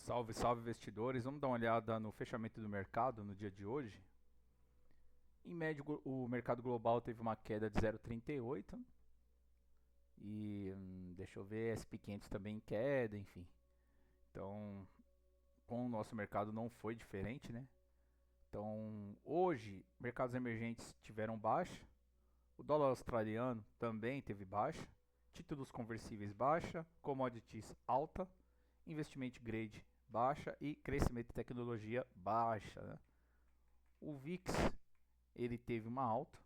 Salve, salve investidores. Vamos dar uma olhada no fechamento do mercado no dia de hoje. Em média, o mercado global teve uma queda de 0,38 e deixa eu ver, SP500 também em queda, enfim. Então, com o nosso mercado não foi diferente, né? Então, hoje, mercados emergentes tiveram baixa, o dólar australiano também teve baixa, títulos conversíveis baixa, commodities alta, investimento grade baixa e crescimento de tecnologia baixa, né? O VIX ele teve uma alta,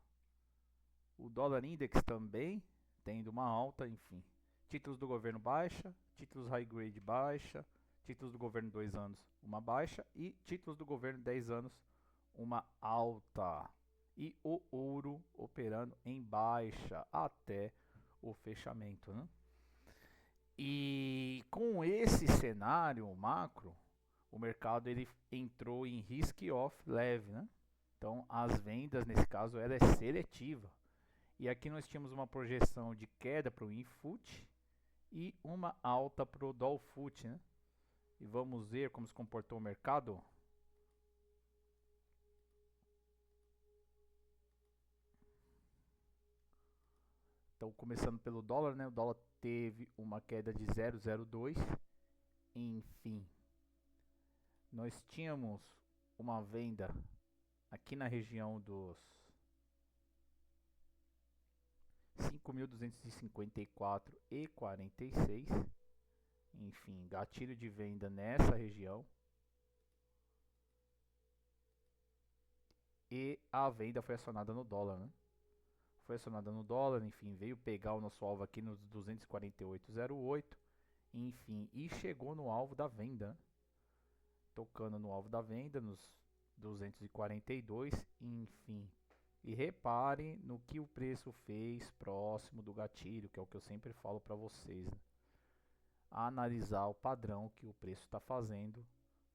o dólar index também tendo uma alta, enfim. Títulos do governo baixa, títulos high grade baixa, títulos do governo 2 anos uma baixa e títulos do governo 10 anos uma alta. E o ouro operando em baixa até o fechamento, né? E com esse cenário macro, o mercado ele entrou em risk off leve, né? Então as vendas nesse caso ela é seletiva. E aqui nós tínhamos uma projeção de queda para o Infut e uma alta para o Dolfut, né? E vamos ver como se comportou o mercado. Então começando pelo dólar, né? O dólar teve uma queda de 0,02. Enfim, nós tínhamos uma venda aqui na região dos 5.254,46. Enfim, gatilho de venda nessa região. E a venda foi acionada no dólar, né? Foi acionada no dólar, enfim, veio pegar o nosso alvo aqui nos 248,08. Enfim, e chegou no alvo da venda, né? Tocando no alvo da venda, nos 242, enfim. E repare no que o preço fez próximo do gatilho, que é o que eu sempre falo para vocês, né? Analisar o padrão que o preço está fazendo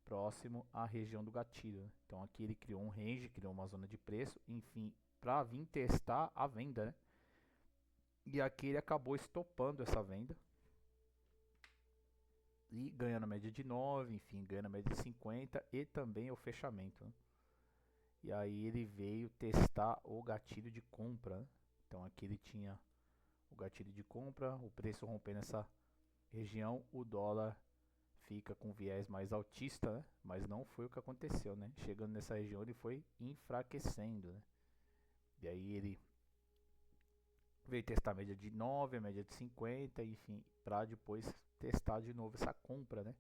próximo à região do gatilho, né? Então aqui ele criou um range, criou uma zona de preço, enfim, para vir testar a venda, né? E aqui ele acabou estopando essa venda e ganhando a média de 9, enfim, ganhando a média de 50 e também o fechamento, né? E aí ele veio testar o gatilho de compra, né? Então aqui ele tinha o gatilho de compra, o preço rompendo essa região, o dólar fica com viés mais altista, né? Mas não foi o que aconteceu, né? Chegando nessa região ele foi enfraquecendo, né? E aí ele veio testar a média de 9, a média de 50, enfim, para depois testar de novo essa compra, né?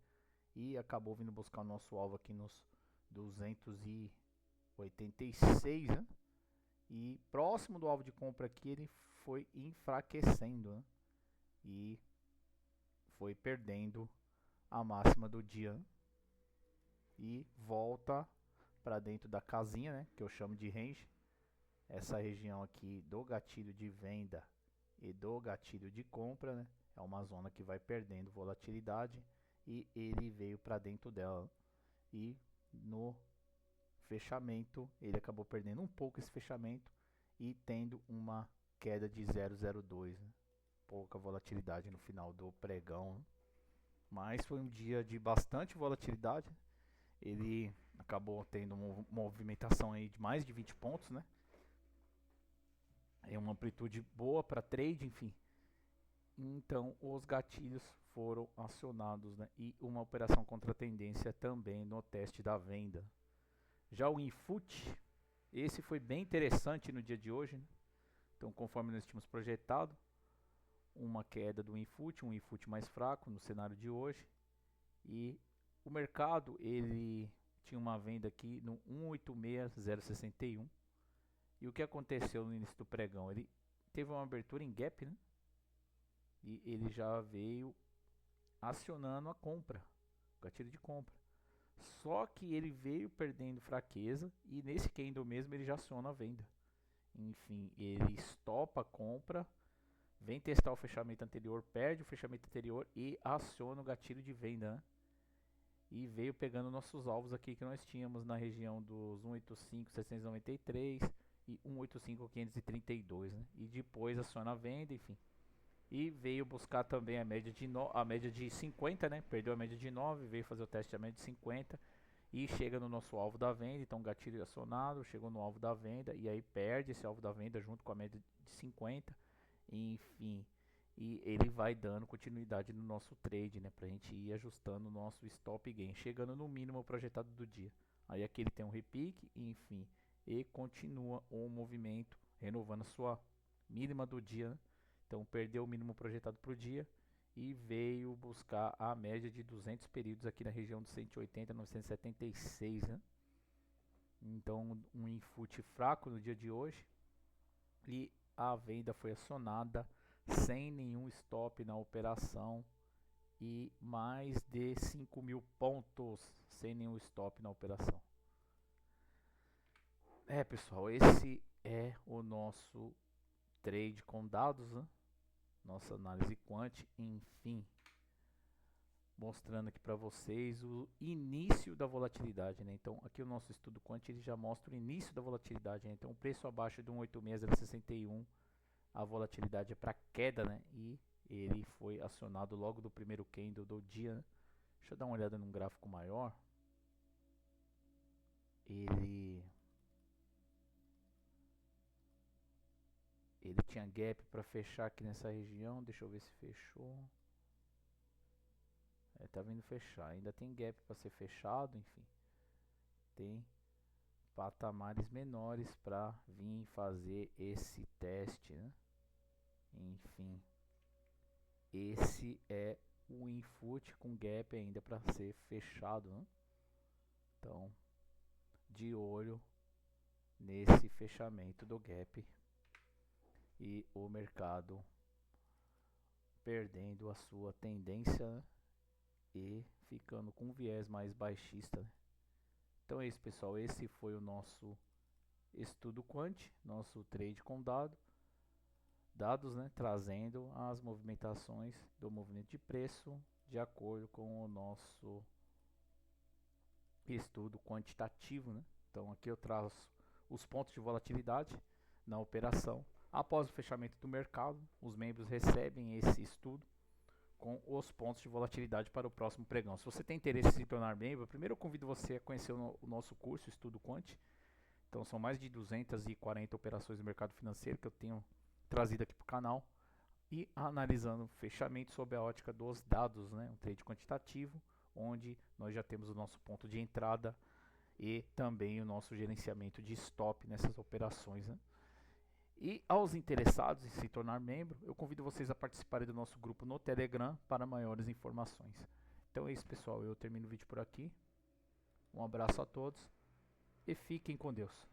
E acabou vindo buscar o nosso alvo aqui nos 286, né? E próximo do alvo de compra aqui ele foi enfraquecendo, né? E foi perdendo a máxima do dia, né? E volta para dentro da casinha, né? Que eu chamo de range. Essa região aqui do gatilho de venda e do gatilho de compra, né? É uma zona que vai perdendo volatilidade e ele veio para dentro dela. E no fechamento ele acabou perdendo um pouco esse fechamento e tendo uma queda de 0,02, né? Pouca volatilidade no final do pregão, né? Mas foi um dia de bastante volatilidade. Ele acabou tendo uma movimentação aí de mais de 20 pontos, né? É uma amplitude boa para trade, enfim. Então os gatilhos foram acionados, né? E uma operação contra a tendência também no teste da venda. Já o Infut, esse foi bem interessante no dia de hoje, né? Então conforme nós tínhamos projetado, uma queda do Infut, um Infut mais fraco no cenário de hoje. E o mercado ele tinha uma venda aqui no 186061. E o que aconteceu no início do pregão? Ele teve uma abertura em gap, né? E ele já veio acionando a compra, o gatilho de compra. Só que ele veio perdendo fraqueza e nesse candle mesmo ele já aciona a venda. Enfim, ele estopa a compra, vem testar o fechamento anterior, perde o fechamento anterior e aciona o gatilho de venda, né? E veio pegando nossos alvos aqui que nós tínhamos na região dos 185.793 e 185.532, né? E depois aciona a venda, enfim. E veio buscar também a média de 50, né? Perdeu a média de 9, veio fazer o teste da média de 50 e chega no nosso alvo da venda. Então gatilho acionado, chegou no alvo da venda e aí perde esse alvo da venda junto com a média de 50. Enfim, e ele vai dando continuidade no nosso trade, né? Pra gente ir ajustando o nosso stop gain, chegando no mínimo projetado do dia. Aí aqui ele tem um repique, enfim, e continua o movimento, renovando a sua mínima do dia, né? Então perdeu o mínimo projetado para o dia e veio buscar a média de 200 períodos aqui na região de 180 a 976, né? Então um input fraco no dia de hoje e a venda foi acionada sem nenhum stop na operação e mais de 5.000 pontos sem nenhum stop na operação. Pessoal, esse é o nosso trade com dados, né? Nossa análise quant, enfim, mostrando aqui para vocês o início da volatilidade, né? Então aqui o nosso estudo quant ele já mostra o início da volatilidade, né? Então o preço abaixo de 186,61, a volatilidade é para queda, né? E ele foi acionado logo do primeiro candle do dia, né? Deixa eu dar uma olhada num gráfico maior. Ele tinha gap para fechar aqui nessa região. Deixa eu ver se fechou. Tá vindo fechar. Ainda tem gap para ser fechado, enfim. Tem patamares menores para vir fazer esse teste, né? Enfim, esse é o input com gap ainda para ser fechado, né? Então, de olho nesse fechamento do gap e o mercado perdendo a sua tendência, né? E ficando com um viés mais baixista, né? Então é isso, pessoal, esse foi o nosso estudo quant, nosso trade com dados, né, trazendo as movimentações do movimento de preço de acordo com o nosso estudo quantitativo, né? Então aqui eu trago os pontos de volatilidade na operação. Após o fechamento do mercado, os membros recebem esse estudo com os pontos de volatilidade para o próximo pregão. Se você tem interesse em se tornar membro, primeiro eu convido você a conhecer o nosso curso Estudo Quant. Então são mais de 240 operações do mercado financeiro que eu tenho trazido aqui para o canal e analisando fechamento sob a ótica dos dados, né? Um trade quantitativo, onde nós já temos o nosso ponto de entrada e também o nosso gerenciamento de stop nessas operações, né? E aos interessados em se tornar membro, eu convido vocês a participarem do nosso grupo no Telegram para maiores informações. Então é isso, pessoal, eu termino o vídeo por aqui. Um abraço a todos e fiquem com Deus.